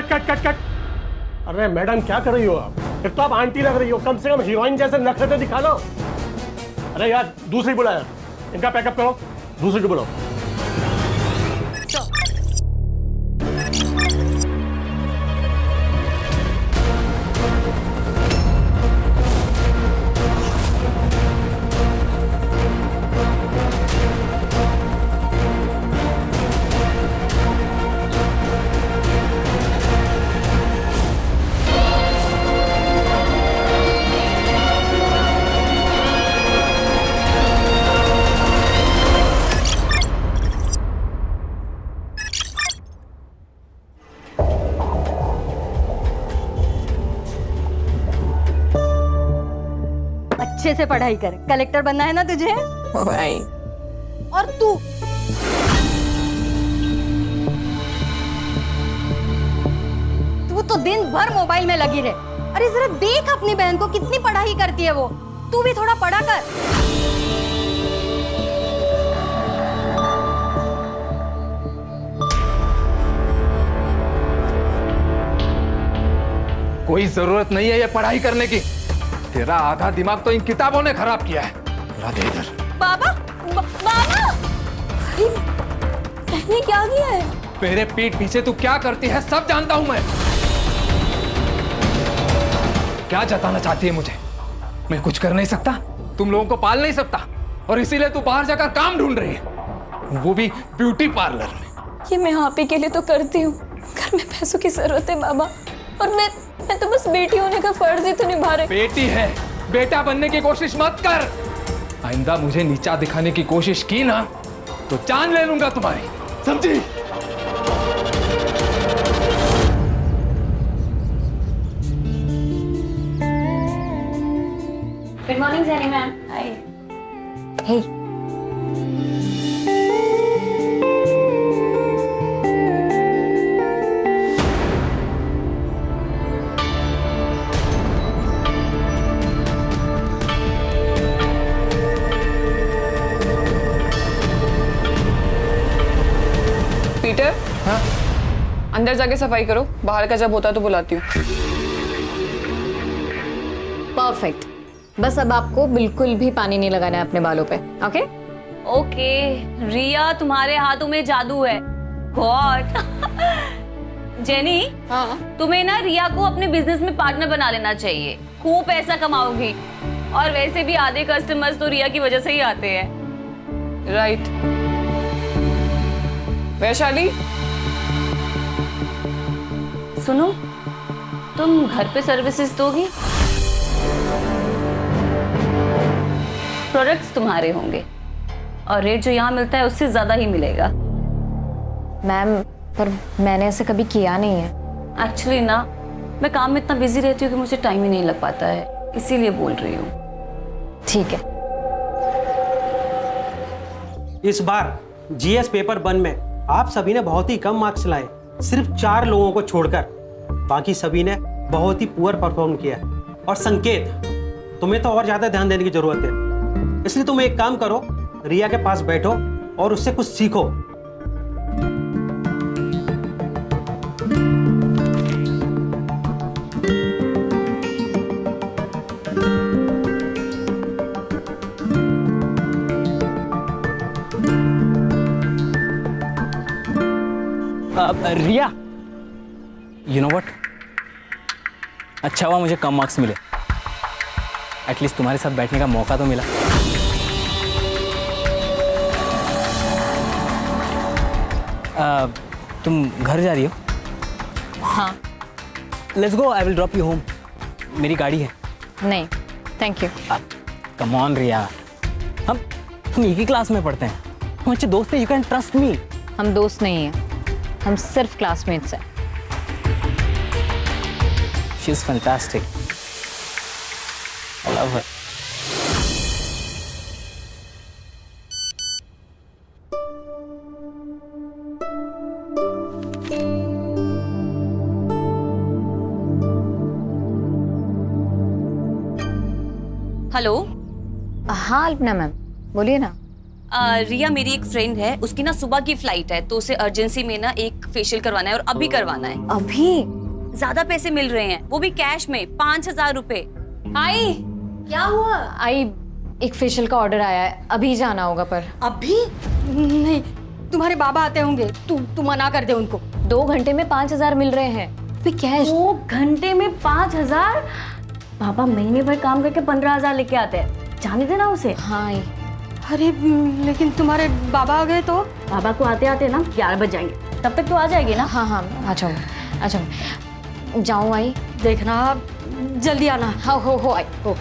Cut cut cut cut. अरे madam क्या कर रही हो आप? एक तो आप आंटी लग रही हो, कम से कम हीरोइन जैसे नखरे तो दिखा लो। अरे यार दूसरी बुला यार, इनका पैकअप करो, दूसरी को बुलाओ। अच्छे से पढ़ाई कर, कलेक्टर बनना है ना तुझे? भाई और तू तो दिन भर मोबाइल में लगी रहे। अरे जरा देख अपनी बहन को, कितनी पढ़ाई करती है वो। तू भी थोड़ा पढ़ा कर। कोई जरूरत नहीं है ये पढ़ाई करने की। तेरा आधा दिमाग तो इन किताबों ने खराब किया है। ला दे इधर। बाबा बाबा, बहने क्या किया है? मेरे पीठ पीछे तू क्या करती है सब जानता हूं मैं। क्या जताना चाहती है मुझे? मैं कुछ कर नहीं सकता, तुम लोगों को पाल नहीं सकता, और इसीलिए तू बाहर जाकर काम ढूंढ रही है, वो भी ब्यूटी पार्लर में। ये मैं आप ही के लिए तो करती हूँ, घर में पैसों की जरूरत है बाबा, और मैं तो बस बेटी होने का फर्ज ही तो निभा रही। बेटी है, बेटा बनने की कोशिश मत कर। आइंदा मुझे नीचा दिखाने की कोशिश की ना तो जान ले लूंगा तुम्हारी, समझी? Good morning Jenny ma'am. Hi. Hey, Peter, हाँ? अंदर जाके सफाई करो, बाहर का जब होता है तो बुलाती हूँ। परफेक्ट। बस अब आपको बिल्कुल भी पानी नहीं लगाना है अपने बालों पे, ओके? ओके रिया, तुम्हारे हाथों में जादू है। गॉड। जेनी, हाँ तुम्हें ना रिया को अपने बिजनेस में पार्टनर बना लेना चाहिए, खूब पैसा कमाओगी। और वैसे भी आधे कस्टमर्स तो रिया की वजह से ही आते हैं। राइट। वैशाली, सुनो, तुम घर पे सर्विसेज दोगी? प्रोडक्ट्स तुम्हारे होंगे और रेट जो यहाँ मिलता है उससे ज्यादा ही मिलेगा। मैम, पर मैंने ऐसे कभी किया नहीं है। एक्चुअली ना, मैं काम में इतना बिजी रहती हूँ कि मुझे टाइम ही नहीं लग पाता है, इसीलिए बोल रही हूँ। ठीक है। इस बार जीएस पेपर 1 में आप सभी ने बहुत ही कम मार्क्स लाए, सिर्फ 4 लोगों को छोड़कर। बाकी सभी ने बहुत ही पुअर परफॉर्म किया। और संकेत, तुम्हें तो और ज्यादा ध्यान देने की जरूरत है, इसलिए तुम एक काम करो, रिया के पास बैठो और उससे कुछ सीखो। रिया, यू नो व्हाट, अच्छा हुआ मुझे कम मार्क्स मिले, एटलीस्ट तुम्हारे साथ बैठने का मौका तो मिला। तुम घर जा रही हो? हाँ। Let's go, I will drop you home. मेरी गाड़ी है। नहीं, थैंक यू। कम ऑन रिया, हम एक ही क्लास में पढ़ते हैं, हम अच्छे दोस्त हैं, यू कैन ट्रस्ट मी। हम दोस्त नहीं हैं, हम सिर्फ क्लासमेट्स हैं। She is fantastic, I love her. Hello. हाँ अल्पना मैम, बोलिए ना। रिया मेरी एक फ्रेंड है, उसकी ना सुबह की फ्लाइट है, तो उसे अर्जेंसी में ना एक फेशियल करवाना है और अभी करवाना है। अभी? ज्यादा पैसे मिल रहे हैं, वो भी कैश में, 5,000 रुपए। आई, क्या हुआ? आई, एक फेशियल का ऑर्डर आया है, अभी जाना होगा पर। अभी नहीं, तुम्हारे बाबा आते होंगे, तू मना कर दे उनको। 2 घंटे में 5,000 मिल रहे हैं, भी कैश। 2 घंटे में 5,000? पापा महीने भर काम करके 15,000 लेके आते हैं, जाने देना उसे। हाँ आई। अरे लेकिन तुम्हारे बाबा आ गए तो? बाबा को आते आते ना 11 बज जाएंगे, तब तक तो आ जाएगी ना? हाँ हाँ, आ जाओ, जाऊँ आई? देखना जल्दी आना। हाँ, हो आई, हो।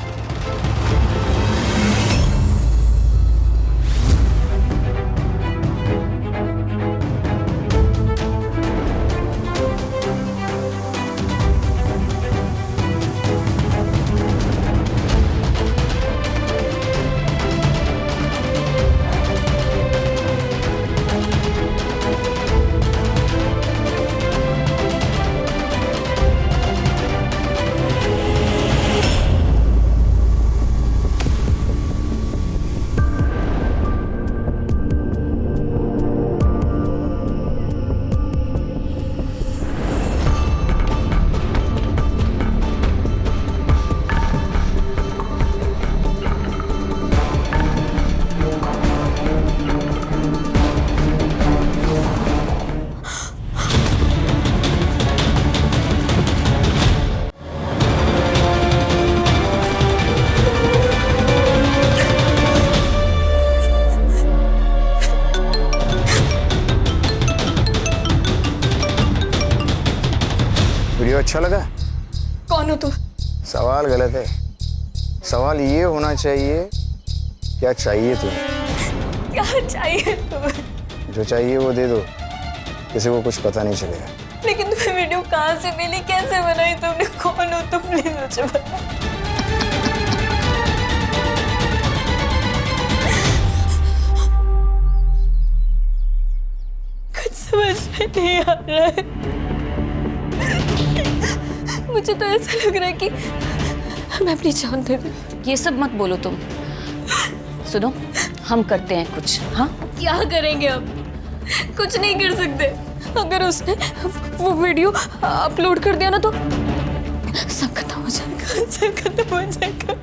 वीडियो अच्छा लगा? कौन हो तुम? सवाल गलत है। सवाल ये होना चाहिए, क्या चाहिए तुम्हें? क्या चाहिए तुम्हें? जो चाहिए वो दे दो, किसी को कुछ पता नहीं चलेगा। लेकिन तुम्हें वीडियो कहाँ से मिली, कैसे बनाई तुमने, कौन हो तुम, प्लीज मुझे बता। कुछ समझ में नहीं आ रहा है। मुझे तो ऐसा लग रहा है कि मैं अपनी जान दे दूं। ये सब मत बोलो तुम। सुनो, हम करते हैं कुछ। हाँ, क्या करेंगे अब? कुछ नहीं कर सकते। अगर उसने वो वीडियो अपलोड कर दिया ना तो सब खत्म हो जाएगा, सब खत्म हो जाएगा।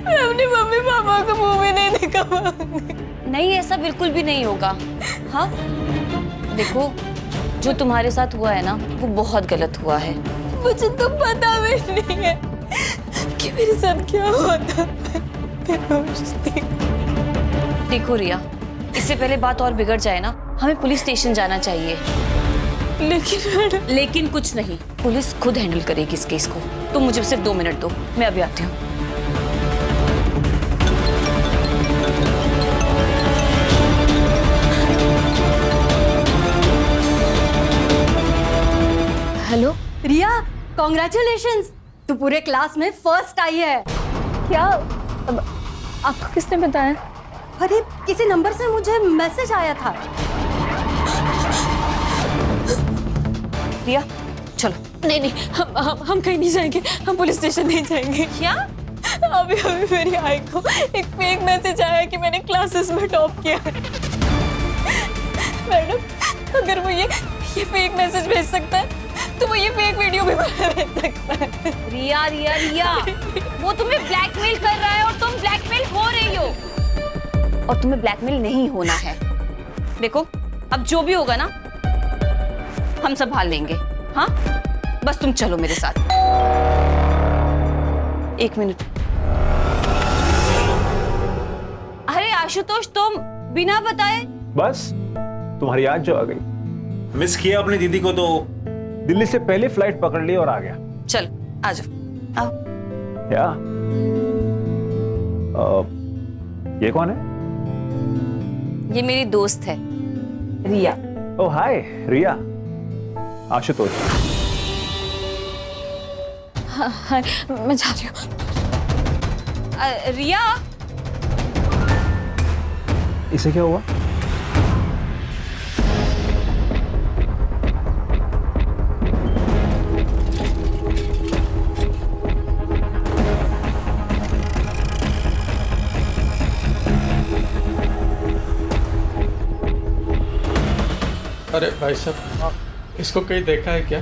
मैं अपने मम्मी पापा को मुंह में नहीं दिखा पाऊंगी। नहीं, ऐसा बिल्कुल भी नहीं होगा। हाँ, देखो, जो तुम्हारे साथ हुआ है ना, वो बहुत गलत हुआ है। मुझे तो पता भी नहीं है कि मेरे साथ क्या हुआ था। देखो रिया, इससे पहले बात और बिगड़ जाए ना, हमें पुलिस स्टेशन जाना चाहिए। लेकिन कुछ नहीं, पुलिस खुद हैंडल करेगी इस केस को। तुम मुझे सिर्फ 2 मिनट दो, मैं अभी आती हूँ। हेलो रिया, कॉन्ग्रेचुलेशंस, तू पूरे क्लास में फर्स्ट आई है। क्या? अब आपको किसने बताया? अरे किसी नंबर से मुझे मैसेज आया था। रिया, चलो। नहीं नहीं, हम कहीं नहीं जाएंगे, हम पुलिस स्टेशन नहीं जाएंगे। क्या? अभी मेरी आई को एक फेक मैसेज आया कि मैंने क्लासेस में टॉप किया है। मैडम, अगर वो ये फेक मैसेज भेज सकता है तो वो ये फेक वीडियो भी भेज सकता है। रिया रिया रिया, वो तुम्हें ब्लैकमेल कर रहा है और तुम ब्लैकमेल हो रही हो, और तुम्हें ब्लैकमेल नहीं होना है। देखो, अब जो भी होगा ना, हम संभाल लेंगे। हाँ, बस तुम चलो मेरे साथ। 1 मिनट। अरे आशुतोष, तुम बिना बताए? बस तुम्हारी याद जो आ गई। मिस किया अपनी दीदी को तो दिल्ली से पहले फ्लाइट पकड़ ली और आ गया। चल आ जाओ, आओ। क्या? ये कौन है? ये मेरी दोस्त है रिया। ओह हाय रिया। आशुतोष। हाँ, मैं जा रही हूँ। रिया, इसे क्या हुआ? अरे भाई साहब, इसको कहीं देखा है क्या?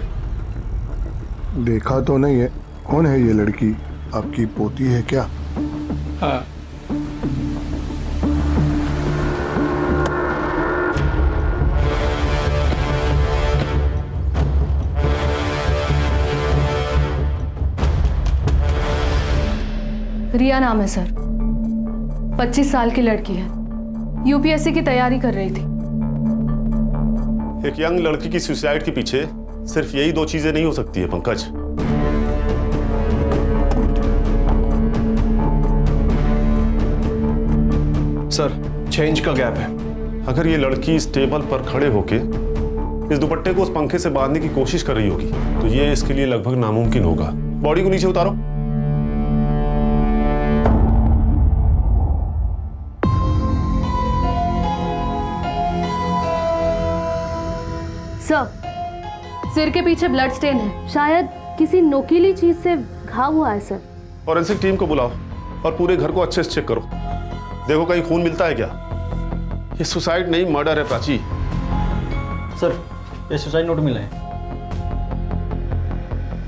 देखा तो नहीं है। कौन है ये लड़की? आपकी पोती है क्या? हाँ। रिया नाम है सर, 25 साल की लड़की है, यूपीएससी की तैयारी कर रही थी। एक यंग लड़की की सुसाइड के पीछे सिर्फ यही दो चीजें नहीं हो सकती है पंकज। सर, चेंज का गैप है। अगर ये लड़की इस टेबल पर खड़े होके इस दुपट्टे को उस पंखे से बांधने की कोशिश कर रही होगी तो ये इसके लिए लगभग नामुमकिन होगा। बॉडी को नीचे उतारो। सर, सिर के पीछे ब्लड स्टेन है, शायद किसी नोकीली चीज से घाव हुआ है सर। फॉरेंसिक टीम को बुलाओ और पूरे घर को अच्छे से चेक करो। देखो कहीं खून मिलता है क्या। ये सुसाइड नहीं, मर्डर है प्राची। सर, ये सुसाइड नोट मिला है।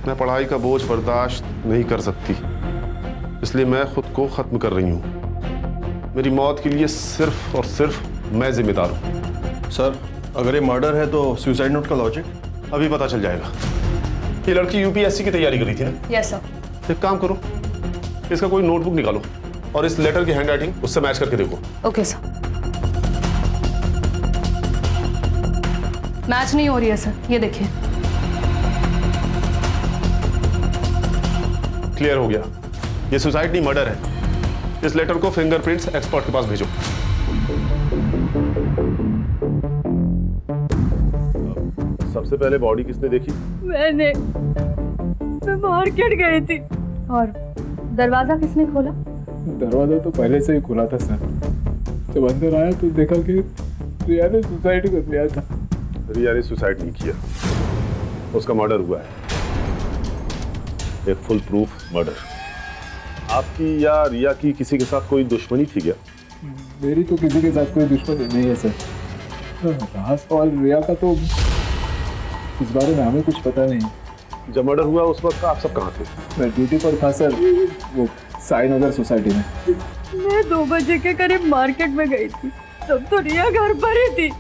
मैं पढ़ाई का बोझ बर्दाश्त नहीं कर सकती, इसलिए मैं खुद को खत्म कर रही हूँ। मेरी मौत के लिए सिर्फ और सिर्फ मैं जिम्मेदार हूँ। सर, अगर ये मर्डर है तो सुसाइड नोट का लॉजिक अभी पता चल जाएगा। ये लड़की यूपीएससी की तैयारी कर रही थी ना? Yes sir. एक काम करो, इसका कोई नोटबुक निकालो और इस लेटर की हैंडराइटिंग उससे मैच करके देखो। Okay sir. मैच नहीं हो रही है सर, ये देखिए। क्लियर हो गया, ये सुसाइड नहीं मर्डर है। इस लेटर को फिंगरप्रिंट्स एक्सपर्ट के पास भेजो। सबसे पहले बॉडी किसने देखी? मैं मार्केट गई थी। और दरवाजा किसने खोला? दरवाजा तो पहले से ही खुला था सर। जब अंदर आया तो देखा कि रिया ने सुसाइड कर लिया था। रिया ने सुसाइड नहीं किया, उसका मर्डर हुआ है। एक फुल प्रूफ मर्डर। आपकी या रिया की किसी के साथ कोई दुश्मनी थी क्या? मेरी तो किसी के साथ कोई दुश्मनी नहीं है सर। रहा सवाल रिया का, तो इस बारे में हमें कुछ पता नहीं। जब मर्डर हुआ उस वक्त आप सब कहाँ थे? मैं ड्यूटी पर था सर, वो साई नगर सोसाइटी में। मैं 2 बजे के करीब मार्केट में गई थी, तब तो रिया घर पर ही थी।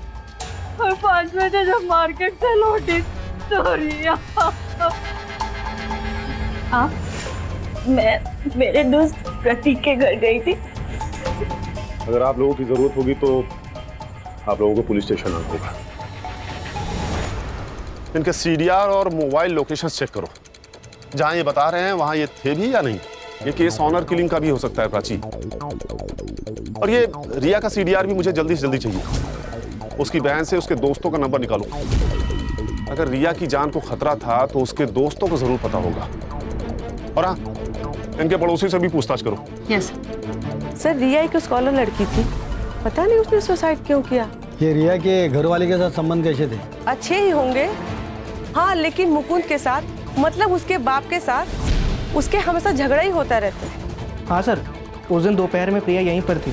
और 5 बजे जब मार्केट से लौटी तो रिया। आप? मैं मेरे दोस्त प्रतीक के घर गई थी। अगर आप लोगों की जरूरत होगी तो आप लोगों को पुलिस स्टेशन आना होगा। इनके सीडीआर और मोबाइल लोकेशन चेक करो। जहां ये बता रहे हैं वहां ये थे भी या नहीं। ये केस ऑनर किलिंग का भी हो सकता है प्राची। और ये रिया का सीडीआर भी मुझे जल्दी से जल्दी चाहिए। उसकी बहन से उसके दोस्तों का नंबर निकालो। अगर रिया की जान को खतरा था तो उसके दोस्तों को जरूर पता होगा। और हाँ, इनके पड़ोसी से भी पूछताछ करो। यस सर, रिया एक स्कॉलर लड़की थी, पता नहीं उसने सुसाइड क्यों किया। ये रिया के घर वाले के साथ संबंध कैसे थे? अच्छे ही होंगे, हाँ, लेकिन मुकुंद के साथ, मतलब उसके बाप के साथ उसके हमेशा झगड़ा ही होता रहता है। हाँ सर, उस दिन दोपहर में प्रिया यहीं पर थी।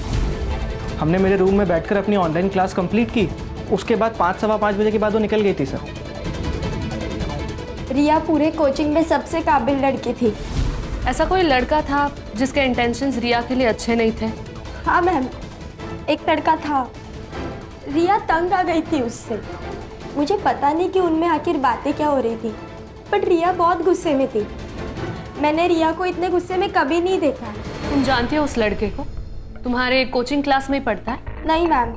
हमने मेरे रूम में बैठकर अपनी ऑनलाइन क्लास कंप्लीट की। उसके बाद 5 सवा 5 बजे के बाद वो निकल गई थी सर। रिया पूरे कोचिंग में सबसे काबिल लड़की थी। ऐसा कोई लड़का था जिसके इंटेंशंस रिया के लिए अच्छे नहीं थे? हाँ मैम, एक लड़का था। रिया तंग आ गई थी उससे। मुझे पता नहीं कि उनमें आखिर बातें क्या हो रही थी, बट रिया बहुत गुस्से में थी। मैंने रिया को इतने गुस्से में कभी नहीं देखा। तुम जानती हो उस लड़के को? तुम्हारे कोचिंग क्लास में ही पढ़ता है? नहीं मैम,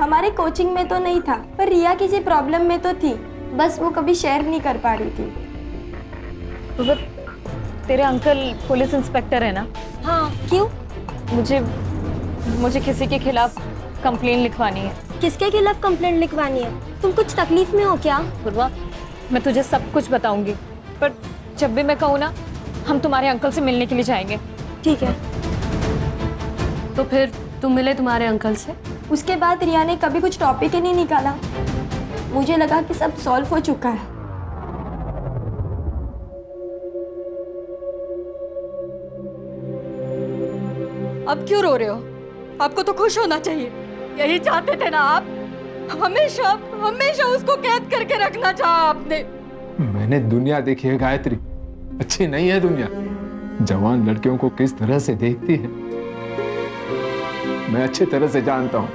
हमारे कोचिंग में तो नहीं था, पर रिया किसी प्रॉब्लम में तो थी, बस वो कभी शेयर नहीं कर पा रही थी। तो तेरे अंकल पुलिस इंस्पेक्टर है ना? हाँ, क्यों? मुझे किसी के खिलाफ कंप्लेन लिखवानी है। किसके खिलाफ कंप्लेंट लिखवानी है? तुम कुछ तकलीफ में हो क्या? पूर्वा, मैं तुझे सब कुछ बताऊंगी, पर जब भी मैं कहूँ ना, हम तुम्हारे अंकल से मिलने के लिए जाएंगे। ठीक है। तो फिर तुम मिले तुम्हारे अंकल से? उसके बाद रिया ने कभी कुछ टॉपिक ही नहीं निकाला। मुझे लगा कि सब सॉल्व हो चुका है। अब क्यों रो रहे हो? आपको तो खुश होना चाहिए, यही चाहते थे ना आप? हमेशा हमेशा उसको कैद करके रखना चाहा आपने। मैंने दुनिया देखी है गायत्री, अच्छी नहीं है दुनिया। जवान लड़कियों को किस तरह से देखती है मैं अच्छी तरह से जानता हूं।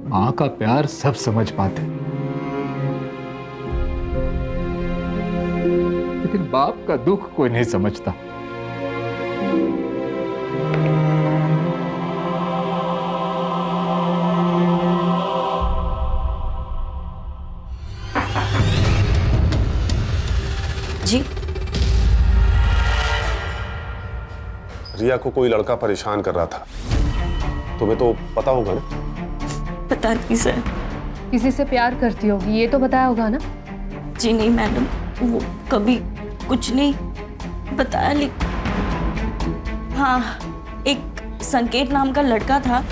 मां का प्यार सब समझ पाते, लेकिन बाप का दुख कोई नहीं समझता। जी रिया को कोई लड़का परेशान कर रहा था, तुम्हें तो पता होगा ना? पता नहीं सर। किसी से प्यार करती होगी ये तो बताया होगा ना? जी नहीं मैडम, वो कभी कुछ नहीं बताया। लेकिन हाँ, एक संकेत नाम का लड़का था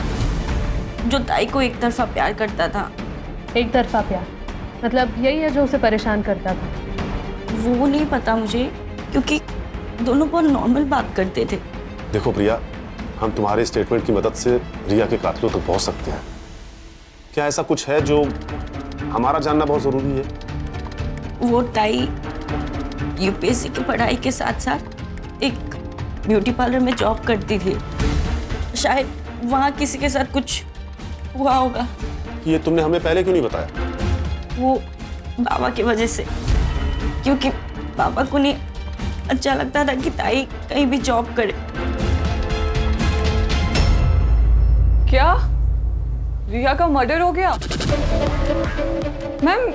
जो ताई को एक तरफा प्यार करता था। एक तरफा प्यार मतलब यही है जो उसे परेशान करता था? वो नहीं पता मुझे, क्योंकि दोनों बहुत नॉर्मल बात करते थे। देखो प्रिया, हम तुम्हारे स्टेटमेंट की मदद से रिया के कातिलों तक पहुंच सकते हैं। क्या ऐसा कुछ है जो हमारा जानना बहुत जरूरी है? वो ताई यूपीएससी की पढ़ाई के साथ साथ एक ब्यूटी पार्लर में जॉब करती थी। शायद वहाँ किसी के साथ कुछ हुआ होगा। ये तुमने हमें पहले क्यों नहीं बताया? वो बाबा की वजह से, क्योंकि पापा को नहीं अच्छा लगता था कि ताई कहीं भी जॉब करे। क्या रिया का मर्डर हो गया? मैम,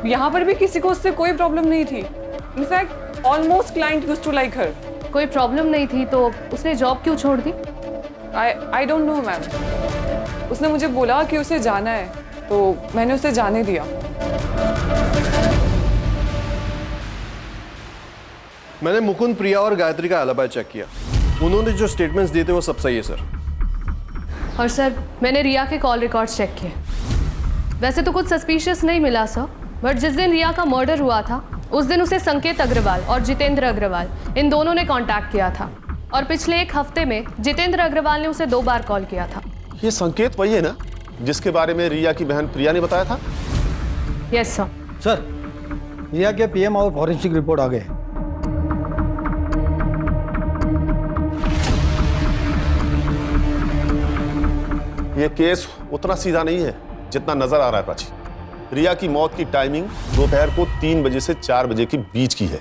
यहाँ पर भी किसी को उससे कोई प्रॉब्लम नहीं थी। In fact almost client used to like her. कोई प्रॉब्लम नहीं थी तो उसने जॉब क्यों छोड़ दी? I don't know ma'am. उसने मुझे बोला कि उसे जाना है तो मैंने उसे जाने दिया। मैंने मुकुंद, प्रिया और गायत्री का एलिबी चेक किया। उन्होंने जो स्टेटमेंट्स दिए थे वो सब सही है सर। और सर मैंने रिया के कॉल रिकॉर्ड्स चेक किए। वैसे तो कुछ सस्पिशियस नहीं मिला सर, बट जिस दिन रिया का मर्डर हुआ था उस दिन उसे संकेत अग्रवाल और जितेंद्र अग्रवाल इन दोनों ने कांटेक्ट किया था। और पिछले एक हफ्ते में जितेंद्र अग्रवाल ने उसे 2 बार कॉल किया था। ये संकेत वही है ना जिसके बारे में रिया की बहन प्रिया ने बताया था? Yes sir. सर, रिया के पीएम और फॉरेंसिक रिपोर्ट आ गए। ये केस उतना सीधा नहीं है जितना नजर आ रहा है प्राची। रिया की मौत की टाइमिंग दोपहर को 3 बजे से 4 बजे के बीच की है।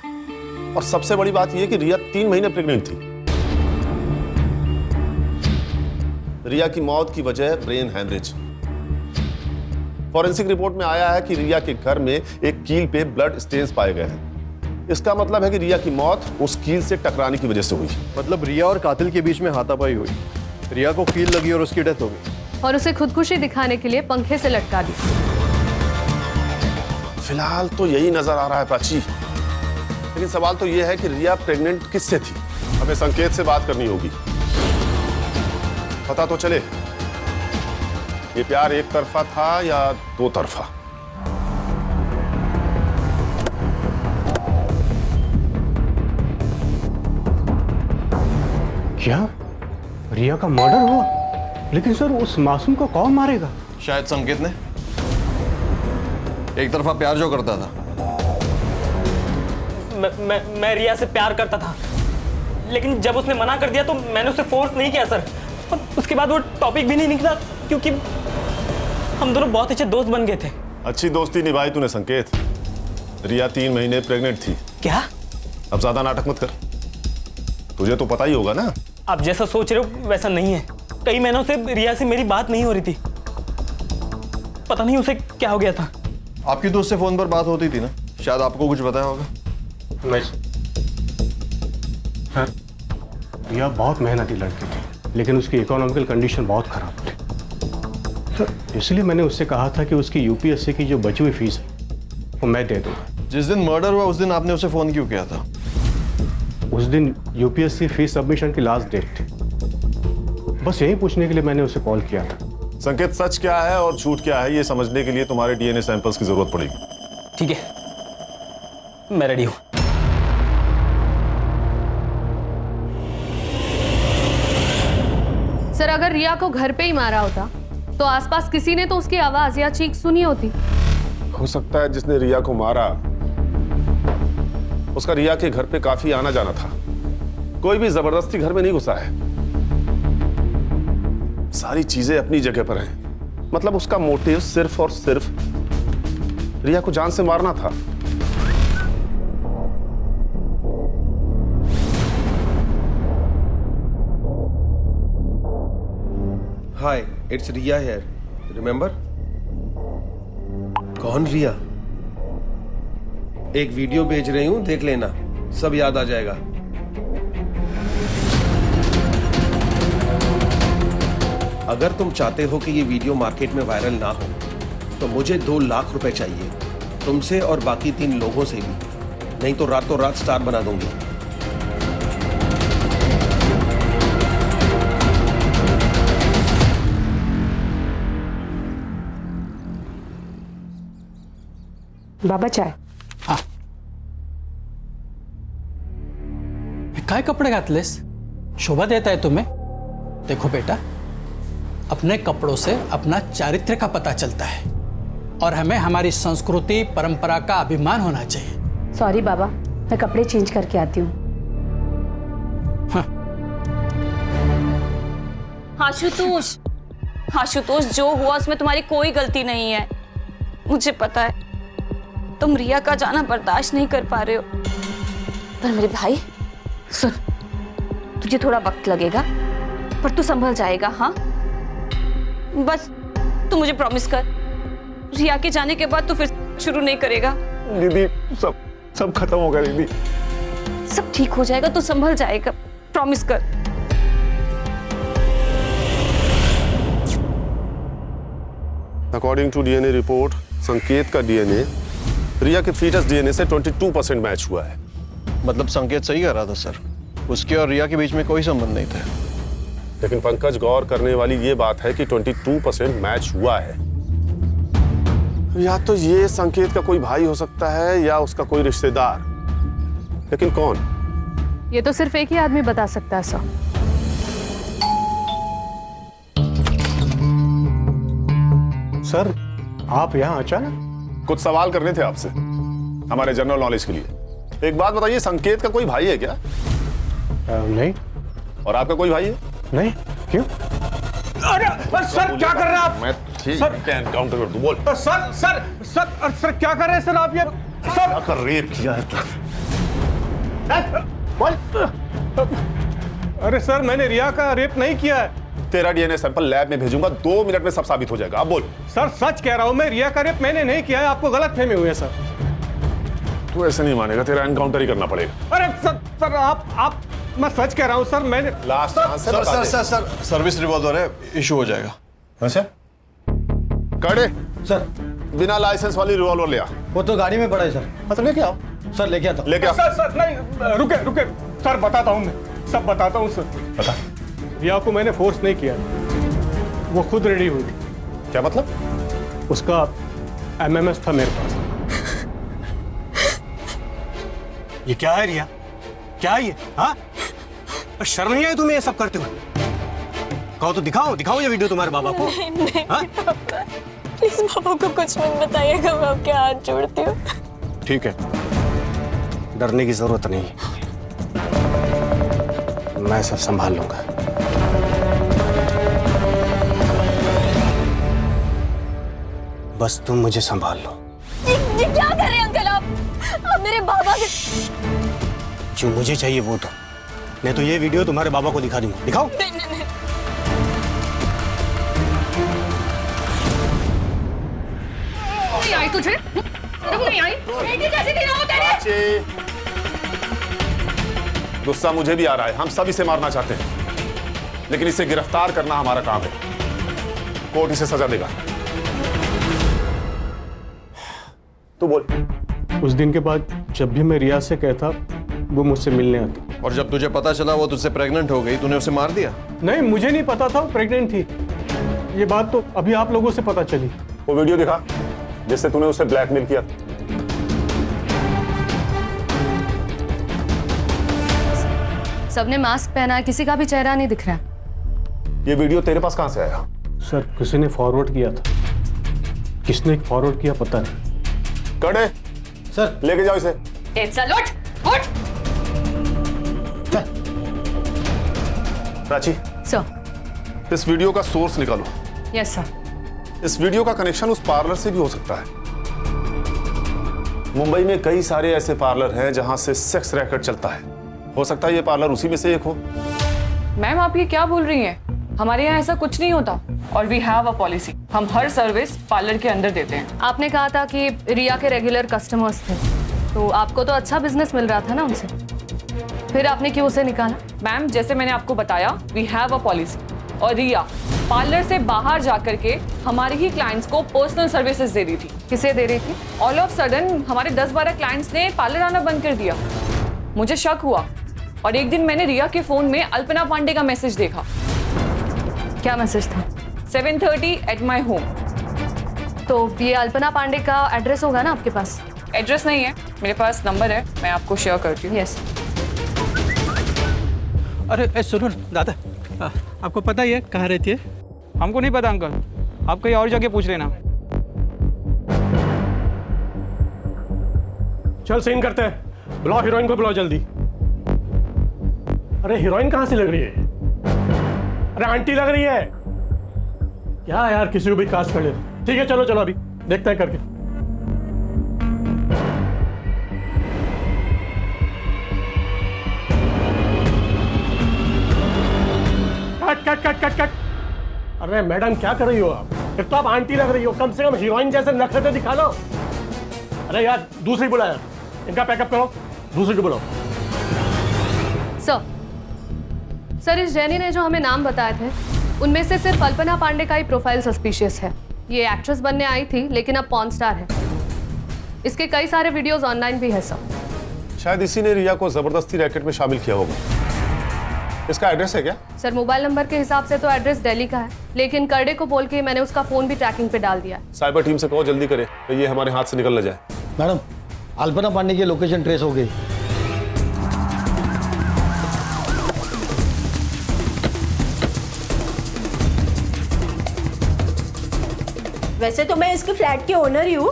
और सबसे बड़ी बात यह कि रिया 3 महीने प्रेग्नेंट थी। रिया की मौत की वजह ब्रेन हैमरेज। फॉरेंसिक रिपोर्ट में आया है कि रिया के घर में एक कील पे ब्लड स्टेन्स पाए गए हैं। इसका मतलब है कि रिया की मौत उस कील से टकराने की वजह से हुई। मतलब रिया और कातिल के बीच में हाथापाई हुई, रिया को कील लगी और उसकी डेथ हो गई। और उसे खुदकुशी दिखाने के लिए पंखे से लटका दी। फिलहाल तो यही नजर आ रहा है प्राची, लेकिन सवाल तो यह है कि रिया प्रेग्नेंट किससे थी? हमें संकेत से बात करनी होगी। पता तो चले ये प्यार एक तरफा था या 2 तरफा। क्या रिया का मर्डर हुआ? लेकिन सर उस मासूम को कौन मारेगा? शायद संकेत ने। एक तरफा प्यार जो करता था। मैं रिया से प्यार करता था, लेकिन जब उसने मना कर दिया तो मैंने उसे फोर्स नहीं किया सर। और उसके बाद वो टॉपिक भी नहीं निकला, क्योंकि हम दोनों बहुत अच्छे दोस्त बन गए थे। अच्छी दोस्ती निभाई तूने संकेत। रिया 3 महीने प्रेग्नेंट थी। क्या? अब ज्यादा नाटक मत कर, तुझे तो पता ही होगा ना। आप जैसा सोच रहे हो वैसा नहीं है। कई महीनों से रिया से मेरी बात नहीं हो रही थी। पता नहीं उसे क्या हो गया था। आपकी तो उससे फोन पर बात होती थी ना, शायद आपको कुछ बताया होगा। नहीं सर, रिया बहुत मेहनती लड़की थी, लेकिन उसकी इकोनॉमिकल कंडीशन बहुत खराब थी सर। इसलिए मैंने उससे कहा था कि उसकी यूपीएससी की जो बची हुई फीस है वो मैं दे दूंगा। जिस दिन मर्डर हुआ उस दिन आपने उसे फोन क्यों किया था? उस दिन यूपीएससी फीस सबमिशन की लास्ट डेट थी। बस यही पूछने के लिए मैंने उसे कॉल किया था। संकेत, सच क्या है और झूठ क्या है ये समझने के लिए तुम्हारे डीएनए सैंपल्स की जरूरत पड़ेगी। ठीक है, मैं रेडी हूं। सर अगर रिया को घर पे ही मारा होता तो आसपास किसी ने तो उसकी आवाज या चीख सुनी होती। हो सकता है जिसने रिया को मारा उसका रिया के घर पे काफी आना जाना था। कोई भी जबरदस्ती घर में नहीं घुसा है। सारी चीजें अपनी जगह पर हैं। मतलब उसका मोटिव सिर्फ और सिर्फ रिया को जान से मारना था। हाय, इट्स रिया हियर, रिमेंबर? कौन रिया? एक वीडियो भेज रही हूं, देख लेना, सब याद आ जाएगा। अगर तुम चाहते हो कि ये वीडियो मार्केट में वायरल ना हो तो मुझे 2 लाख रुपए चाहिए, तुमसे और बाकी 3 लोगों से भी, नहीं तो रातों रात स्टार बना दूंगी। बाबा चाय। काय कपडे घातलेस? शोभा देता है तुम्हें? देखो बेटा, अपने कपड़ों से अपना चारित्र्य का पता चलता है और हमें हमारी संस्कृति परंपरा का अभिमान होना चाहिए। सॉरी बाबा, मैं कपड़े चेंज करके आती हूँ। आशुतोष, आशुतोष, जो हुआ उसमें तुम्हारी कोई गलती नहीं है। मुझे पता है तुम रिया का जाना बर्दाश्त नहीं कर पा रहे हो, पर मेरे भाई सुन, तुझे थोड़ा वक्त लगेगा पर तू संभल जाएगा। हाँ, बस तू मुझे प्रॉमिस कर, रिया के जाने के बाद तू फिर शुरू नहीं करेगा। दीदी, सब खत्म होगा दीदी। सब ठीक हो जाएगा, तू संभल जाएगा, प्रॉमिस कर। अकॉर्डिंग टू डीएनए रिपोर्ट, संकेत का डीएनए रिया के फीटस डीएनए से 22% मैच हुआ है। मतलब संकेत सही कर रहा था सर, उसके और रिया के बीच में कोई संबंध नहीं था। लेकिन पंकज, गौर करने वाली ये बात है कि 22% मैच हुआ है। या तो ये संकेत का कोई भाई हो सकता है या उसका कोई रिश्तेदार, लेकिन कौन? ये तो सिर्फ एक ही आदमी बता सकता है सर। सर, आप यहाँ अचानक? कुछ सवाल करने थे आपसे, हमारे जनरल नॉलेज के लिए। एक बात बताइए, संकेत का कोई भाई है क्या? नहीं। और आपका कोई भाई है? नहीं। क्यों? अरे सर, क्या कर रहे हैं आप? मैं ठीक एनकाउंटर कर दूं, बोल। सर क्या कर रहे हैं सर आप? ये क्या कर रेप किया है तू? अरे सर, मैंने रिया का रेप नहीं किया है। तेरा डीएनए सैंपल लैब में भेजूंगा, 2 मिनट में सब साबित हो जाएगा। अब बोल। सर सच कह रहा हूं मैं, रिया का रेप मैंने नहीं किया है, आपको गलतफहमी हुई है सर। तू ऐसे नहीं मानेगा, तेरा एनकाउंटर ही करना पड़ेगा। अरे सर आप मैं सच कह रहा हूं सर, मैंने लास्ट सर सर्विस रिवॉल्वर है, इशू हो जाएगा। अच्छा कड़े सर, बिना लाइसेंस वाली रिवॉल्वर ले आ। वो तो गाड़ी में पड़ा है सर। मतलब लेके आओ सर, लेके आता हूं। लेके आओ। सर नहीं, रुके सर, बताता हूं मैं, सब बताता हूं सर। बता। रिया को मैंने फोर्स नहीं किया, वो खुद रेडी हुई। क्या मतलब? उसका एमएमएस था मेरे पास। ये क्या है रिया? क्या है ये? हाँ, शर्म नहीं आई तुम्हें ये सब करते हुए? कहो तो दिखाओ ये वीडियो तुम्हारे बाबा को। नहीं, प्लीज पापा को कुछ मत बताइएगा, मैं आपके हाथ जोड़ती हूँ। ठीक है, डरने की जरूरत नहीं, मैं सब संभाल लूंगा। बस तुम मुझे संभाल लो। ये क्या कर रहे हैं अंकल आप मेरे बाबा के? जो मुझे चाहिए वो दो, नहीं तो ये वीडियो तुम्हारे बाबा को दिखा दूंगा। दिखाओ। नहीं। आई तुझे? नहीं आई? कैसे गिरा हो तेरे? गुस्सा मुझे भी आ रहा है, हम सब इसे मारना चाहते हैं, लेकिन इसे गिरफ्तार करना हमारा काम है। कोर्ट इसे सजा देगा। तू बोल। उस दिन के बाद जब भी मैं रिया से कहता, वो मुझसे मिलने आती। और जब तुझे पता चला वो तुझसे प्रेग्नेंट हो गई, तूने उसे मार दिया? नहीं, मुझे नहीं पता था वो प्रेग्नेंट थी। ये बात तो अभी आप लोगों से पता चली। वो वीडियो दिखा जिससे तूने उसे ब्लैकमेल किया। सबने मास्क पहना है, किसी का भी चेहरा नहीं दिख रहा। ये वीडियो तेरे पास कहां से आया? सर किसी ने फॉरवर्ड किया था। किसने फॉरवर्ड किया पता नहीं। कड़े सर लेके जाओ इसे। चल उठ उठ। प्राची सर। इस वीडियो का सोर्स निकालो। Yes sir. इस वीडियो का कनेक्शन उस पार्लर से भी हो सकता है। मुंबई में कई सारे ऐसे पार्लर हैं जहां से सेक्स रैकेट चलता है। हो सकता है ये पार्लर उसी में से एक हो। मैम आप ये क्या बोल रही हैं? हमारे यहाँ ऐसा कुछ नहीं होता और वी हैव अ पॉलिसी। हम हर सर्विस पार्लर के अंदर देते हैं। आपने कहा था कि रिया के रेगुलर कस्टमर्स थे, तो आपको तो अच्छा बिजनेस मिल रहा था ना उनसे, फिर आपने क्यों उसे निकाला? मैम जैसे मैंने आपको बताया, वी हैव अ पॉलिसी। और रिया पार्लर से बाहर जाकर के हमारे ही क्लाइंट्स को पर्सनल सर्विसेज दे रही थी। किसे दे रही थी? ऑल ऑफ सडन हमारे 10-12 क्लाइंट्स ने पार्लर आना बंद कर दिया। मुझे शक हुआ और एक दिन मैंने रिया के फोन में अल्पना पांडे का मैसेज देखा। क्या मैसेज था? 7:30 एट माई होम। तो ये अल्पना पांडे का एड्रेस होगा ना आपके पास? एड्रेस नहीं है, मेरे पास नंबर है, मैं आपको शेयर करती हूँ। यस। अरे सुनो दादा, आपको पता ही है कहाँ रहती है? हमको नहीं पता अंकल, आप कहीं और जगह पूछ लेना। चल सीन करते हैं, बुलाओ हीरोइन को, बुलाओ जल्दी। अरे हीरोइन कहाँ से लग रही है? अरे आंटी लग रही है क्या यार, किसी को भी कास्ट कर ले। ठीक है चलो चलो अभी देखते हैं करके। Cut cut cut cut cut. अरे मैडम क्या कर रही हो आप? एक तो आप आंटी लग रही हो, कम से कम हीरोइन जैसे नखरे दिखा लो। अरे यार दूसरी बुलाया, इनका पैकअप करो, दूसरी को बुलाओ। सर इस जैनी ने जो हमें नाम बताए थे उनमें से सिर्फ अल्पना पांडे का ही प्रोफाइल सस्पिशियस है। ये एक्ट्रेस बनने आई थी लेकिन अब पॉर्न स्टार है। इसके कई सारे वीडियोस ऑनलाइन भी है सर। शायद इसी ने रिया को जबरदस्ती रैकेट में शामिल किया होगा। इसका एड्रेस है क्या? सर मोबाइल नंबर के हिसाब से तो एड्रेस दिल्ली का है, लेकिन करडे को बोल के मैंने उसका फोन भी ट्रैकिंग पे डाल दिया। साइबर टीम से कहो जल्दी करे तो ये हमारे हाथ से निकल न जाए। मैडम अल्पना पांडे की लोकेशन ट्रेस हो गई। वैसे तो मैं इसके फ्लैट की ओनर ही हूँ,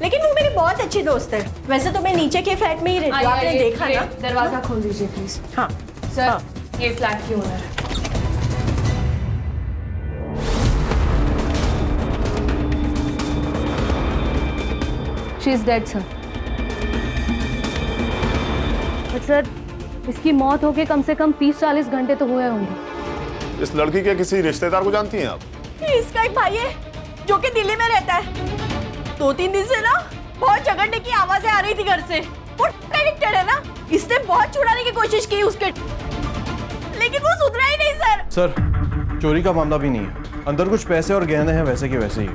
लेकिन वो मेरी बहुत अच्छी दोस्त है। वैसे तो मैं नीचे के फ्लैट में ही रहती हूँ, आपने देखा ना। दरवाजा खोल दीजिए प्लीज। हाँ सर हाँ। ये फ्लैट की ओनर है। She is dead sir. But sir इसकी मौत होके कम से कम 30-40 घंटे तो हुए होंगे। इस लड़की के किसी रिश्तेदार को जानती हैं आप? इसका एक भाई है जो कि दिल्ली में रहता है। 2-3 दिन से ना बहुत झगड़ने की आवाजें आ रही थी घर से। वो एडिक्टेड है ना, इसने बहुत छुड़ाने की कोशिश की उसके, लेकिन वो सुधरा ही नहीं सर। सर चोरी का मामला भी नहीं है, अंदर कुछ पैसे और गहने हैं वैसे के वैसे ही।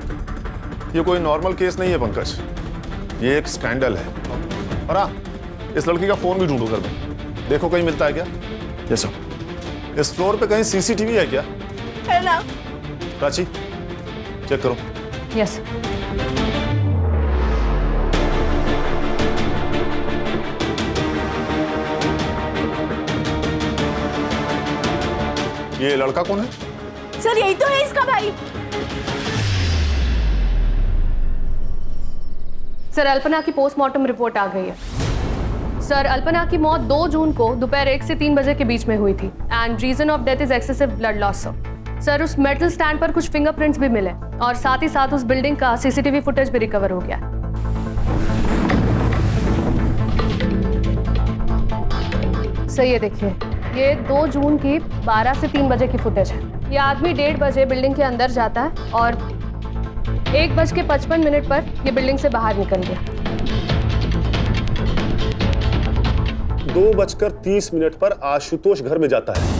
ये कोई नॉर्मल केस नहीं है पंकज, ये एक स्कैंडल है। और हाँ, इस लड़की का फोन भी ढूंढो घर में, देखो कहीं मिलता है क्या। Yes sir. इस फ्लोर पे कहीं सीसीटीवी है क्या? है ना। प्राची चेक करो। यस। ये लड़का कौन है? सर यही तो है इसका भाई। सर अल्पना की पोस्टमार्टम रिपोर्ट आ गई है। सर अल्पना की मौत 2 जून को दोपहर 1 से 3 बजे के बीच में हुई थी and reason of death is excessive blood loss. Sir उस मेटल स्टैंड पर कुछ फिंगरप्रिंट्स भी मिले और साथ ही साथ उस बिल्डिंग का सीसीटीवी फुटेज भी रिकवर हो गया। सर ये देखिए, ये 2 जून की 12 से 3 बजे की फुटेज है। ये आदमी 1:30 बजे बिल्डिंग के अंदर जाता है और 1:55 पर ये बिल्डिंग से बाहर निकल गया। 2:30 पर आशुतोष घर में जाता है,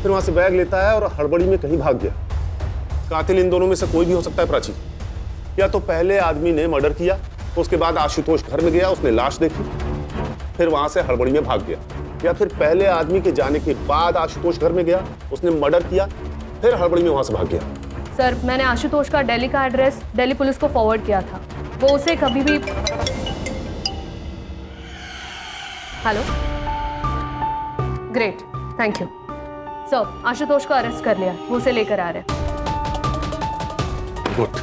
फिर वहां से बैग लेता है और हड़बड़ी में कहीं भाग गया। कातिल इन दोनों में से कोई भी हो सकता है प्राची। या तो पहले आदमी ने मर्डर किया, तो उसके बाद आशुतोष घर में गया, उसने लाश देखी, फिर वहां से हड़बड़ी में भाग गया। या फिर पहले आदमी के जाने के बाद आशुतोष घर में गया, उसने मर्डर किया, फिर हड़बड़ी में वहां से भाग गया। सर मैंने आशुतोष का दिल्ली का एड्रेस दिल्ली पुलिस को फॉरवर्ड किया था, वो उसे कभी भी। Hello, great, thank you. Sir Ashutosh को अरेस्ट कर लिया, वो उसे लेकर आ रहे हैं। गुड।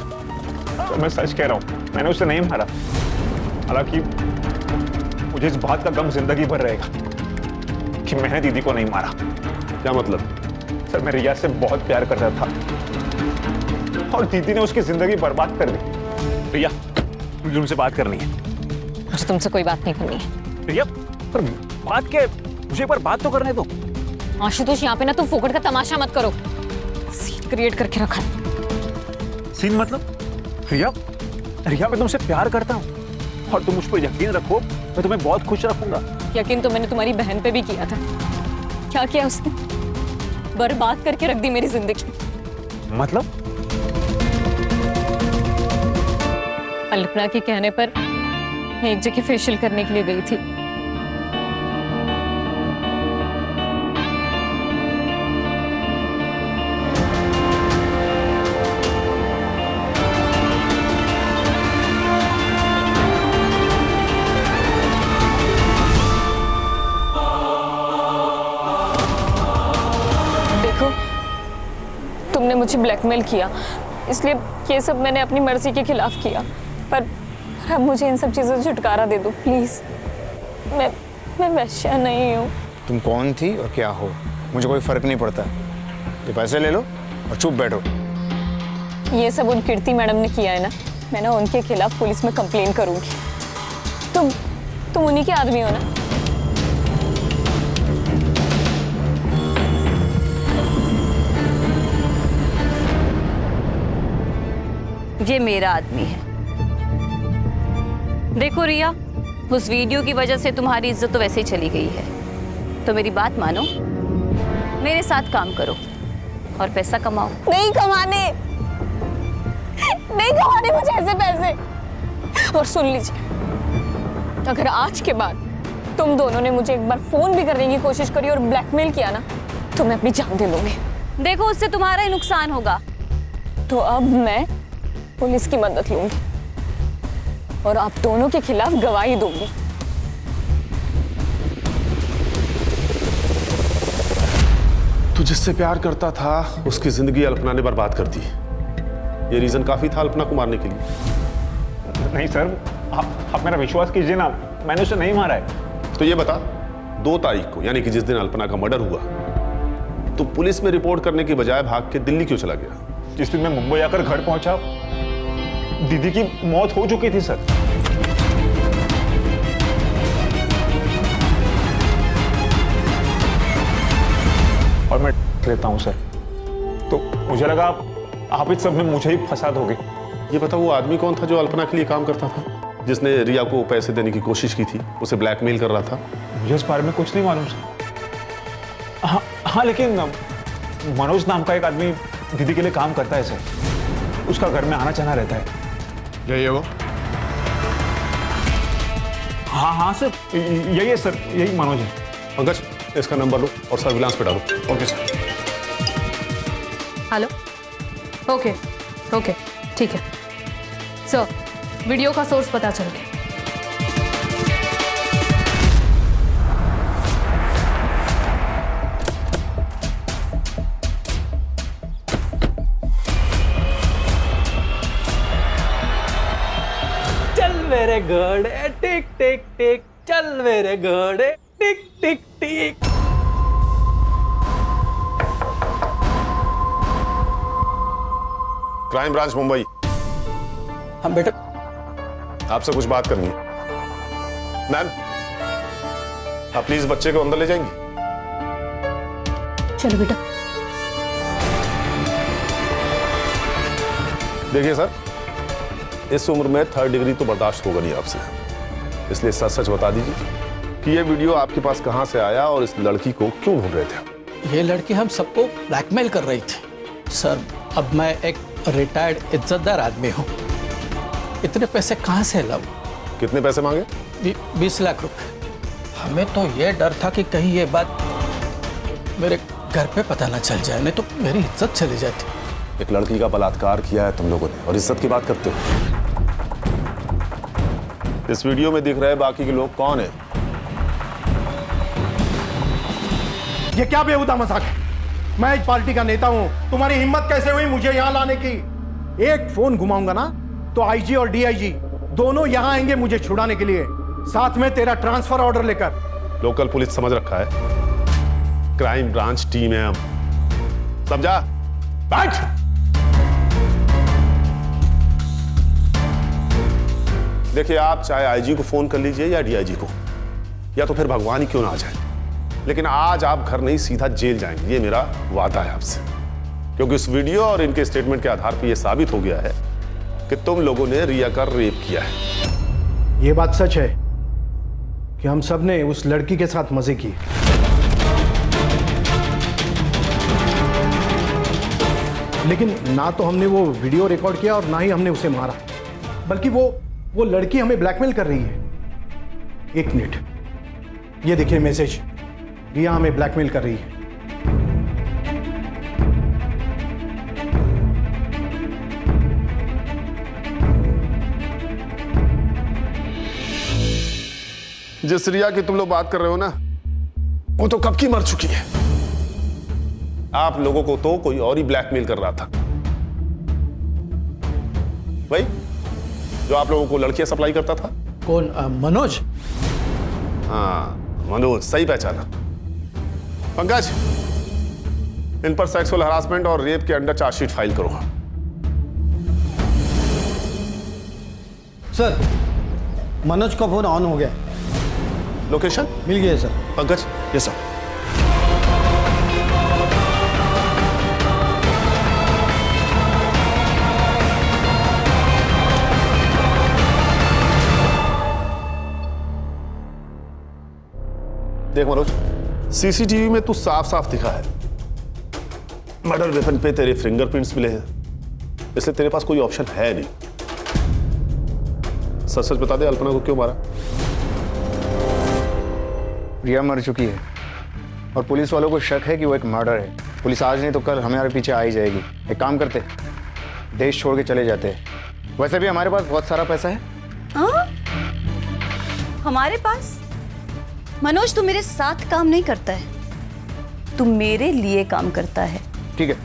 तो मैं सच कह रहा हूँ, मैंने उसे नहीं मारा। हालांकि मुझे इस बात का गम जिंदगी भर रहेगा कि मैंने दीदी को नहीं मारा। क्या मतलब? सर मैं रिया से बहुत प्यार करता था और दीदी ने उसकी जिंदगी बर्बाद कर दी। रिया, मुझे तुमसे बात करनी है। मुझे तुमसे कोई बात नहीं करनी है। रिया, पर बात क्या? मुझे एक बार बात तो करने दो। आशुतोष, यहाँ पे ना तुम फोकट का तमाशा मत करो। सीन क्रिएट करके रखा है। सीन मतलब? रिया, रिया मैं तुमसे प्यार करता हूँ और तुम मुझ पर यकीन रखो, मैं तुम्हें बहुत खुश रखूंगा। यकीन तो मैंने तुम्हारी बहन पे भी किया था। क्या किया उसने? बर्बाद करके रख दी मेरी जिंदगी। मतलब? अल्पना के कहने पर मैं एक जगह फेशियल करने के लिए गई थी। तुमने मुझे ब्लैकमेल किया, इसलिए ये सब मैंने अपनी मर्जी के खिलाफ किया। पर अब मुझे इन सब चीज़ों से छुटकारा दे दो प्लीज़। मैं वैश्या नहीं हूँ। तुम कौन थी और क्या हो, मुझे कोई फर्क नहीं पड़ता। ये पैसे ले लो और चुप बैठो। ये सब उन कीर्ति मैडम ने किया है ना, मैं ना उनके खिलाफ पुलिस में कंप्लेन करूँगी। तुम उन्हीं के आदमी हो ना? ये मेरा आदमी है। देखो रिया, उस वीडियो की वजह से तुम्हारी इज्जत तो वैसे ही चली गई है, तो मेरी बात मानो, मेरे साथ काम करो और पैसा कमाओ। नहीं कमाने मुझे ऐसे पैसे। और सुन लीजिए, अगर आज के बाद तुम दोनों ने मुझे एक बार फोन भी करने की कोशिश करी और ब्लैकमेल किया ना, तो मैं अपनी जान दे लूंगी। देखो उससे तुम्हारा ही नुकसान होगा। तो अब मैं पुलिस की मदद लूंगी और आप दोनों के खिलाफ गवाही दूंगी। तू जिससे प्यार करता था उसकी जिंदगी अल्पना ने बर्बाद कर दी। ये रीजन काफी था अल्पना को मारने के लिए। नहीं सर, आप मेरा विश्वास कीजिए ना, मैंने उसे नहीं मारा है। तो ये बता, 2 तारीख को यानी कि जिस दिन अल्पना का मर्डर हुआ, तो पुलिस में रिपोर्ट करने की बजाय भाग के दिल्ली क्यों चला गया? जिस दिन मैं मुंबई आकर घर पहुंचा, दीदी की मौत हो चुकी थी सर। और मैं रहता हूं सर, तो मुझे लगा आप इस सब में मुझे ही फंसा दोगे। ये बता, वो आदमी कौन था जो अल्पना के लिए काम करता था, जिसने रिया को पैसे देने की कोशिश की थी, उसे ब्लैकमेल कर रहा था? मुझे इस बारे में कुछ नहीं मालूम सर। हाँ, लेकिन मनोज नाम का एक आदमी दीदी के लिए काम करता है सर। उसका घर में आना जाना रहता है। यही है वो? हाँ सर, यही है सर, यही मनोज है। पंकज, इसका नंबर लो और सर्विलांस पे डालो। Okay sir. हेलो। ओके ठीक है सर, वीडियो का सोर्स पता चल गया। मेरे घोड़े टिक टिक टिक, चल मेरे घोड़े tick tick tick. Crime branch Mumbai. हम बेटा, आपसे कुछ बात करनी है। मैम, आप प्लीज बच्चे को अंदर ले जाएंगी? चलो बेटा। देखिए सर, इस उम्र में 3rd डिग्री तो बर्दाश्त होगा नहीं आपसे, इसलिए सच सच बता दीजिए कि ये वीडियो आपके पास कहां से आया और इस लड़की को क्यों ढूंढ रहे थे? ये लड़की हम सबको ब्लैकमेल कर रही थी सर। अब मैं एक रिटायर्ड इज्जतदार आदमी हूँ, इतने पैसे कहाँ से लाऊं? कितने पैसे मांगे? 20 लाख रुपए। हमें तो ये डर था कि कहीं ये बात मेरे घर पे पता ना चल जाए, नहीं तो मेरी इज्जत चली जाती। एक लड़की का बलात्कार किया है तुम लोगों ने और इज्जत की बात करते हो। इस वीडियो में दिख रहे बाकी के लोग कौन है? ये क्या बेहुदा मजाक है? मैं इस पार्टी का नेता हूं। तुम्हारी हिम्मत कैसे हुई मुझे यहां लाने की? एक फोन घुमाऊंगा ना तो आईजी और डीआईजी दोनों यहां आएंगे मुझे छुड़ाने के लिए, साथ में तेरा ट्रांसफर ऑर्डर लेकर। लोकल पुलिस समझ रखा है, क्राइम ब्रांच टीम है हम, समझा? बैठ। देखिए, आप चाहे आईजी को फोन कर लीजिए या डीआईजी को, या तो फिर भगवान ही क्यों ना आ जाए, लेकिन आज आप घर नहीं सीधा जेल जाएंगे, ये मेरा वादा है आपसे। क्योंकि इस वीडियो और इनके स्टेटमेंट के आधार पर यह साबित हो गया है कि तुम लोगों ने रिया का रेप किया है। यह बात सच है कि हम सब ने उस लड़की के साथ मजे किए, लेकिन ना तो हमने वो वीडियो रिकॉर्ड किया और ना ही हमने उसे मारा, बल्कि वो लड़की हमें ब्लैकमेल कर रही है। एक मिनट, ये देखिए मैसेज, रिया हमें ब्लैकमेल कर रही है। जिस रिया की तुम लोग बात कर रहे हो ना, वो तो कब की मर चुकी है। आप लोगों को तो कोई और ही ब्लैकमेल कर रहा था, भाई जो आप लोगों को लड़कियां सप्लाई करता था। कौन? मनोज? हाँ, मनोज, सही पहचाना। पंकज, इन पर सेक्सुअल हरासमेंट और रेप के अंडर चार्जशीट फाइल करो। सर, मनोज का फोन ऑन हो गया। लोकेशन मिल गया सर। पंकज? Yes sir. देख मनोज, सीसीटीवी में तू साफ साफ दिखा है, मर्डर वेपन पे तेरे फिंगरप्रिंट्स मिले हैं, इसलिए तेरे पास कोई ऑप्शन है नहीं। सच सच बता दे, अल्पना को क्यों मारा? रिया मर चुकी है और पुलिस वालों को शक है कि वो एक मर्डर है। पुलिस आज नहीं तो कल हमारे पीछे आ ही जाएगी। एक काम करते, देश छोड़ के चले जाते हैं। वैसे भी हमारे पास बहुत सारा पैसा है। हाँ? हमारे पास? मनोज, तू मेरे साथ काम नहीं करता है, तू मेरे लिए काम करता है। ठीक है,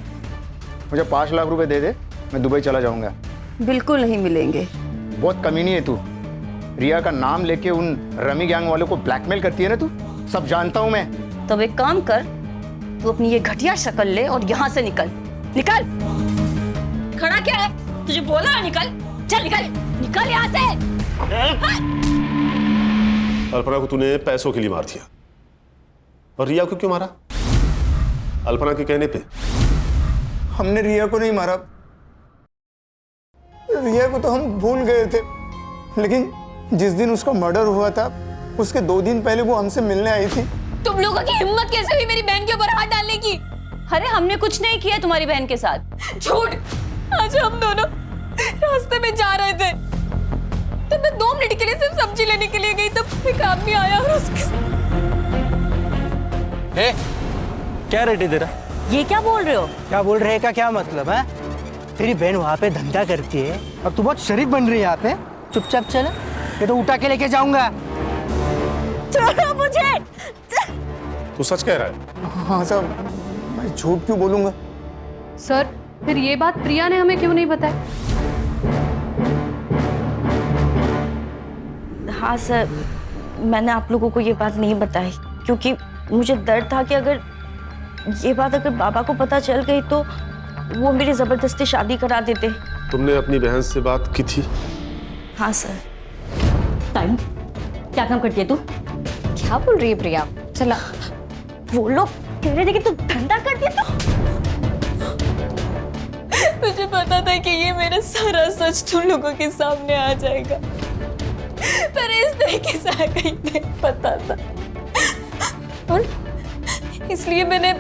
मुझे 5 लाख रुपए दे दे, मैं दुबई चला जाऊंगा। बिल्कुल नहीं मिलेंगे। बहुत कमीनी है तू। रिया का नाम लेके उन रमी गैंग वालों को ब्लैकमेल करती है ना तू, सब जानता हूं मैं। तब एक काम कर, तू अपनी ये घटिया शक्ल ले और यहाँ से निकल। निकल। खड़ा क्या है? तुझे बोला है निकल। चल निकल, निकल यहाँ से। अल्पना को तूने पैसों के लिए मार दिया, और रिया को क्यों मारा? अल्पना के कहने पे। हमने रिया को नहीं मारा, रिया को तो हम भूल गए थे, लेकिन जिस दिन उसका मर्डर हुआ था उसके 2 दिन पहले वो हमसे मिलने आई थी। तुम लोगों की हिम्मत कैसे हुई मेरी बहन के ऊपर हाथ डालने की? अरे हमने कुछ नहीं किया तुम्हारी बहन के साथ। झूठ। आज हम दोनों रास्ते में जा रहे थे, तो मैं 2 मिनट के लिए सिर्फ सब्जी लेने के लिए गई, तब एक आदमी आया और उसके क्या रेट है तेरा? ये क्या बोल रहे हो? क्या बोल रहे का क्या मतलब है? तेरी बहन वहाँ पे धंधा करती है और तू बहुत शरीफ बन रही है यहाँ पे। चुपचाप चल, ये तो उठा के लेके जाऊंगा। छोड़ो मुझे। तू सच कह रहा है? हाँ साहब, मैं झूठ क्यों बोलूंगा? सर, फिर ये बात प्रिया ने हमें क्यों नहीं बताई? हाँ सर, मैंने आप लोगों को ये बात नहीं बताई क्योंकि मुझे डर था कि अगर ये बात अगर बाबा को पता चल गई तो वो मेरी जबरदस्ती शादी करा देते। तुमने अपनी बहन से बात की थी? हाँ सर। टाइम क्या काम करती है तू? क्या बोल रही है प्रिया? चला, वो लोग कह रहे थे कि तू धंधा करती है। तो मुझे पता था कि ये मेरा सारा सच तुम लोगों के सामने आ जाएगा, पर इस तरीके से आगे ही नहीं पता था, और इसलिए मैंने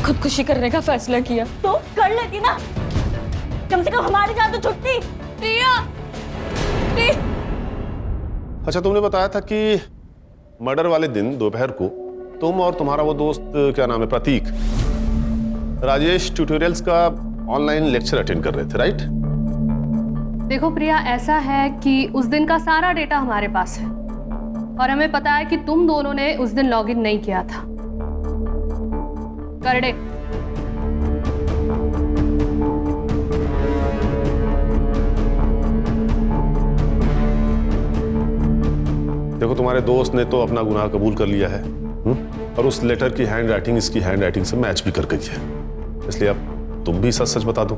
खुदकुशी करने का फैसला किया। तो कर लेती ना, कम से कम हमारी जान तो छुटती। रिया, अच्छा, तुमने बताया था कि मर्डर वाले दिन दोपहर को तुम और तुम्हारा वो दोस्त, क्या नाम है, प्रतीक, राजेश ट्यूटोरियल्स का ऑनलाइन लेक्चर अटेंड कर रहे थे, राइट? देखो प्रिया, ऐसा है कि उस दिन का सारा डेटा हमारे पास है और हमें पता है कि तुम दोनों ने उस दिन लॉगिन नहीं किया था। करड़े। देखो तुम्हारे दोस्त ने तो अपना गुनाह कबूल कर लिया है, और उस लेटर की हैंड राइटिंग इसकी हैंड राइटिंग से मैच भी कर गई है, इसलिए अब तुम भी सच सच बता दो।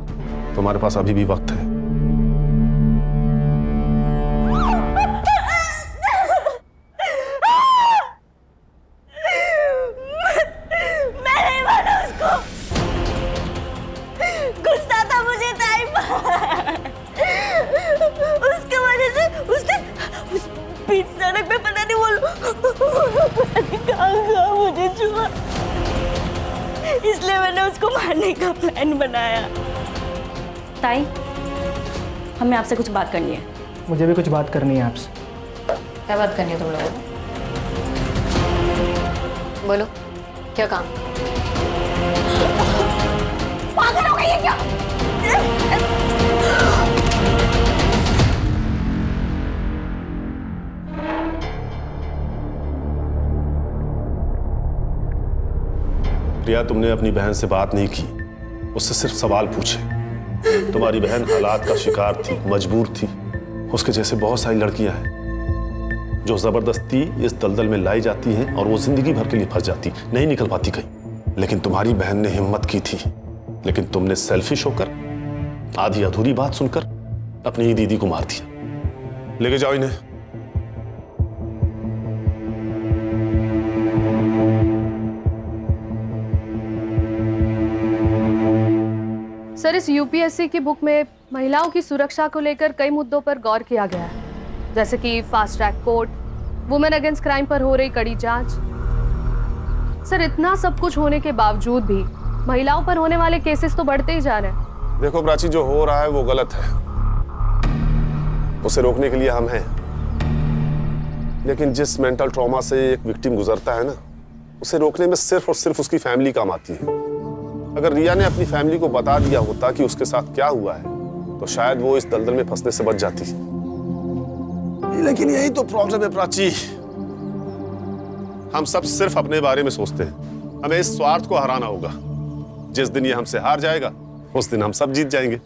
तुम्हारे पास अभी भी वक्त है। मैं नहीं माना उसको, गुस्सा था मुझे टाइम उसके वजह से उसने उस बीच सड़क पे पता नहीं कहाँ मुझे छुआ, इसलिए मैंने उसको मारने का प्लान बनाया। ताई, हमें आपसे कुछ बात करनी है। मुझे भी कुछ बात करनी है आपसे। क्या बात करनी है तुम लोगों को? बोलो, क्या काम? पागल हो गई है क्या? प्रिया, तुमने अपनी बहन से बात नहीं की, उससे सिर्फ सवाल पूछे। तुम्हारी बहन हालात का शिकार थी, मजबूर थी। उसके जैसे बहुत सारी लड़कियां हैं जो जबरदस्ती इस दलदल में लाई जाती हैं और वो जिंदगी भर के लिए फंस जाती, नहीं निकल पाती कहीं। लेकिन तुम्हारी बहन ने हिम्मत की थी, लेकिन तुमने सेल्फिश होकर आधी अधूरी बात सुनकर अपनी ही दीदी को मार दिया। लेके जाओ इन्हें। सर, इस यूपीएससी की बुक में महिलाओं की सुरक्षा को लेकर कई मुद्दों पर गौर किया गया है, जैसे कि fast track court, women against crime पर हो रही कड़ी जांच। सर, इतना सब कुछ होने के बावजूद भी महिलाओं पर होने वाले केसेस तो बढ़ते ही जा रहे हैं। देखो प्राची, जो हो रहा है वो गलत है, उसे रोकने के लिए हम हैं। लेकिन जिस मेंटल ट्रॉमा से एक विक्टिम गुजरता है ना, उसे रोकने में सिर्फ और सिर्फ उसकी फैमिली काम आती है। अगर रिया ने अपनी फैमिली को बता दिया होता कि उसके साथ क्या हुआ है, तो शायद वो इस दलदल में फंसने से बच जाती। लेकिन यही तो प्रॉब्लम है प्राची, हम सब सिर्फ अपने बारे में सोचते हैं। हमें इस स्वार्थ को हराना होगा। जिस दिन ये हमसे हार जाएगा, उस दिन हम सब जीत जाएंगे।